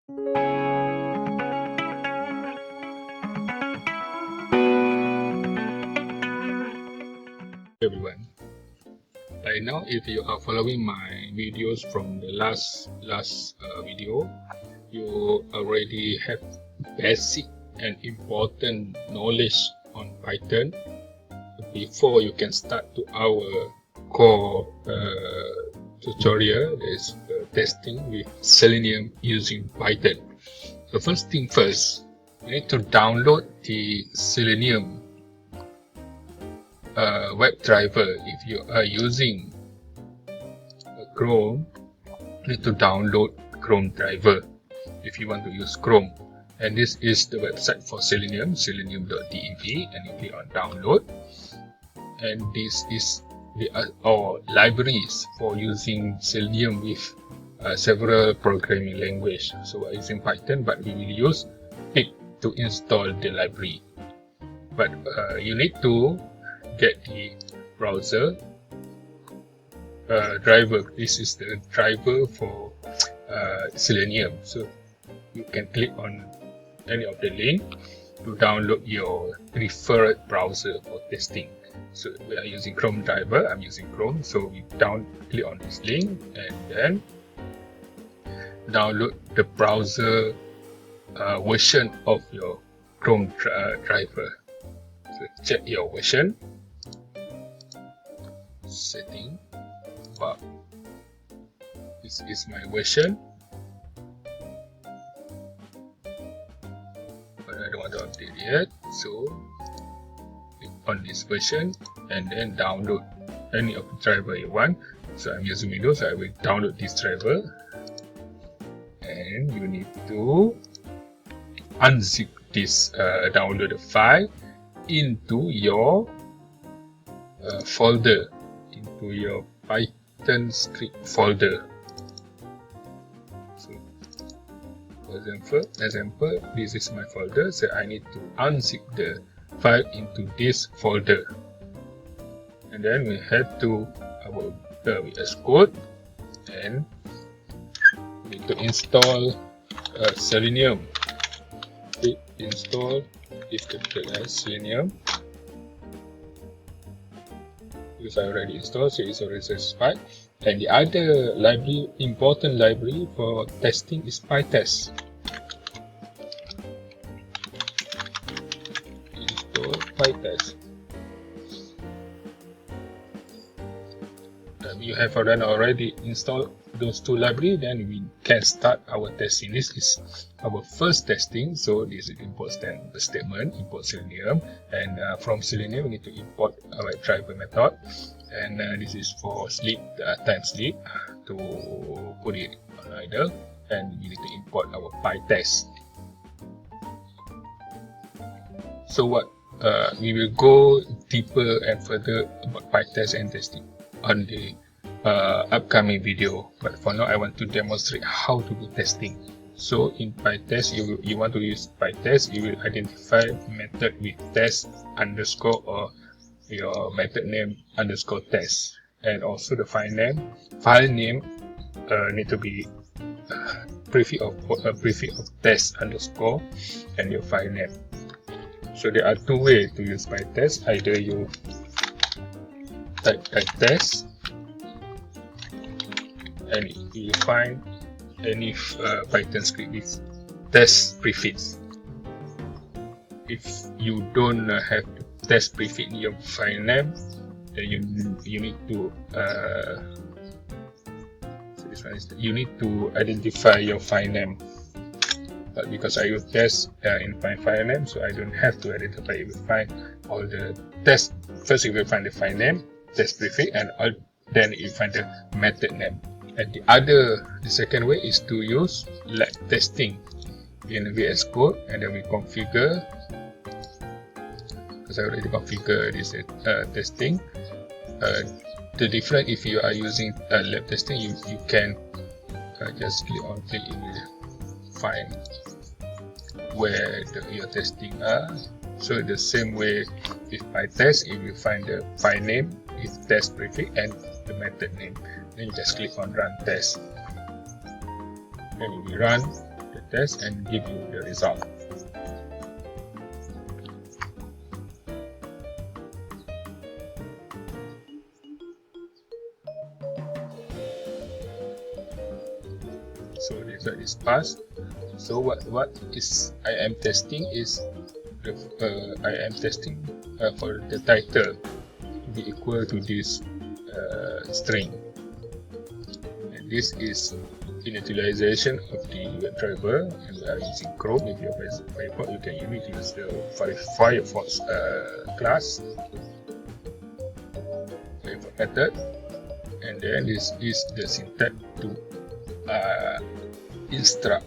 Everyone, right now if you are following my videos from the last video, you already have basic and important knowledge on Python before you can start to our core tutorial. That is testing with Selenium using Python. So first thing first, you need to download the Selenium web driver. If you are using Chrome, you need to download Chrome driver if you want to use Chrome. And this is the website for Selenium, selenium.dev, and you click on download. And this is our libraries for using Selenium with several programming language. So we're using Python, but we will use Pyte to install the library. But you need to get the browser driver. This is the driver for Selenium. So you can click on any of the link to download your preferred browser for testing. So we are using Chrome driver. I'm using Chrome. So we click on this link and then download the browser version of your Chrome driver. So check your version. Setting. Wow. This is my version. But I don't want to update yet. So click on this version and then download any of the driver you want. So I'm using Windows, so I will download this driver. And you need to unzip this downloaded file into your folder, into your Python script folder. So for example, this is my folder, so I need to unzip the file into this folder. And then we head to our VS Code and we need to install Selenium. Click install if capital Selenium. Because I already installed, so it's already satisfied. And the other library, important library for testing is pytest. Install pytest. You have already installed those two libraries, then we can start our testing. This is our first testing, so this is import statement, import Selenium, and from Selenium we need to import our driver method, and this is for sleep, time sleep, to put it on idle, and we need to import our pytest. So what we will go deeper and further about pytest and testing on the upcoming video, but for now I want to demonstrate how to do testing. So in pytest, you want to use pytest, you will identify method with test underscore or your method name underscore test, and also the file name need to be prefix of test underscore and your file name. So there are two ways to use pytest. Either you type pytest and you find any Python script with test prefix. If you don't have the test prefix in your file name, then you need to so this one is you need to identify your file name. But because I use test in my file name, so I don't have to identify. You will find all the test. First you will find the file name, test prefix, and then you find the method name. And the second way is to use lab testing in VS Code, and then we configure, because I already configured this testing. The difference, if you are using lab testing, you can just click on it, you will find where your testing are. So the same way with pytest, you will find the file name with test prefix and the method name. Then you just click on run test. Then we run the test and give you the result. So the result is passed. So what is I am testing is I am testing for the title to be equal to this string, and this is initialization of the WebDriver, and we are using Chrome. If you have Firefox, you can use the Firefox class, Firefox method, and then this is the syntax to instruct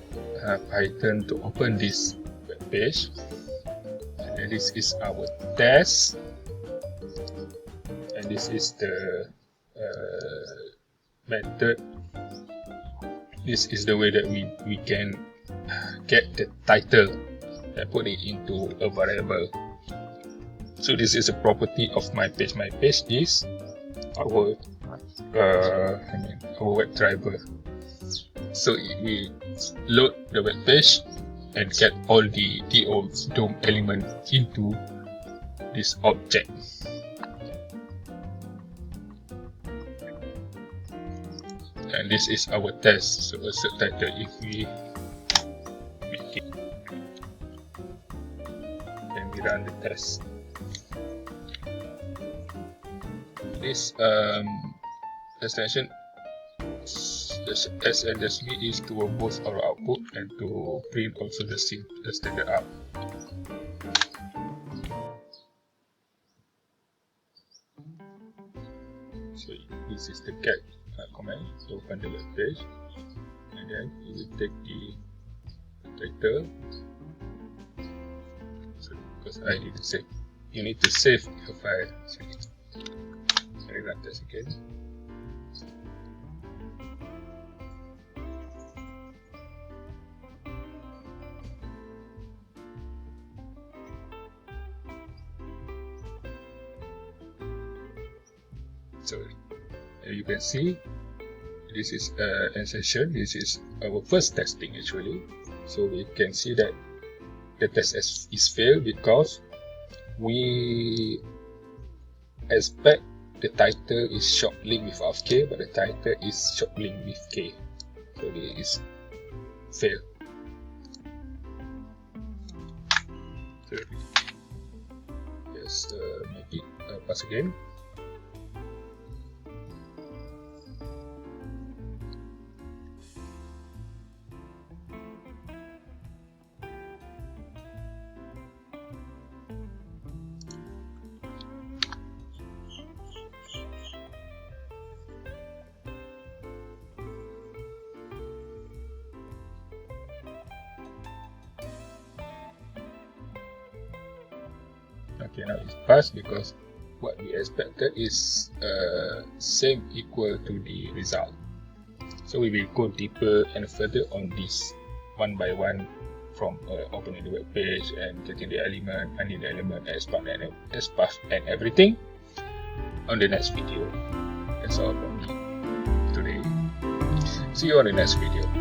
Python to open this web page. And then this is our test, and this is the method. This is the way that we can get the title and put it into a variable. So this is a property of my page. My page is our web driver. So we load the web page and get all the DOM element into this object. And this is our test. So assert title, if we make it, then we run the test. This extension, the S and the V, is to both our output and to print also the standard out. So this is the get command to open the web page, and then you will take the title. So because I didn't save, you need to save your file. So I run this again. So you can see this is an session. This is our first testing actually. So we can see that the test is failed because we expect the title is short link without K, but the title is short link with K. So it is failed. So just make it pass again. Okay, now it's passed because what we expected is same equal to the result. So we will go deeper and further on this one by one, from opening the web page and getting the element, finding the element, expand and everything on the next video. That's all from me today. See you on the next video.